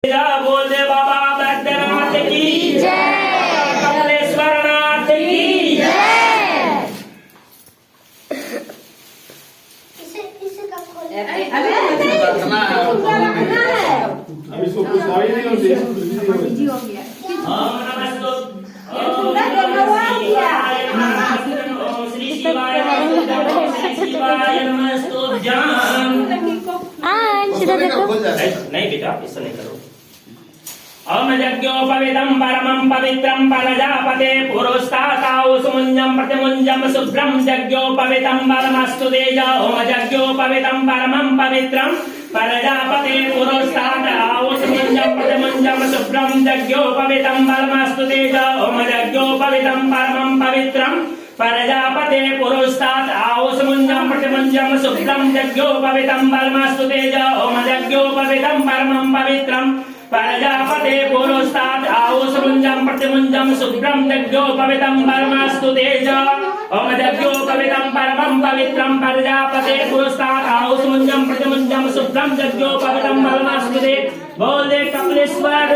बोल दे बाबा बैद्यनाथ की जय, कमलेश्वरनाथ की जय। इसको सॉरी नहीं होती श्री शिवाय नहीं बेटा ऐसा नहीं करो। ओम यज्ञोपवीतं परमं पवित्रं प्रजापते पुरुस्ताताउ सुमुञ्जं प्रतिमुञ्जं शुभ्रं यज्ञोपवीतं परमस्तु तेज। ओम यज्ञोपवीतं परमं पवित्रं प्रजापते पुरुस्ताताउ सुमुञ्जं प्रतिमुञ्जं शुभ्रं यज्ञोपवीतं परमस्तु तेज। ओम यज्ञोपवीतं परमं पवित्रं प्रजापते पुरुस्ताताउ सुमुञ्जं प्रतिमुञ्जं शुभ्रं यज्ञोपवीतं परमस्तु तेज। ओम यज्ञोपवीतं परमं पवित्रं प्रजापते पुरुस्तात् आउसमुञ्जं प्रतिमुञ्जं शुभ्रं यज्ञोपवीतं परमस्तु तेज। ओम यज्ञोपवीतं परमं पवित्रं प्रजापते पुरुस्तात् आउसमुञ्जं प्रतिमुञ्जं शुभ्रं यज्ञोपवीतं परमस्तु तेज। बोल दे कपिलेश्वर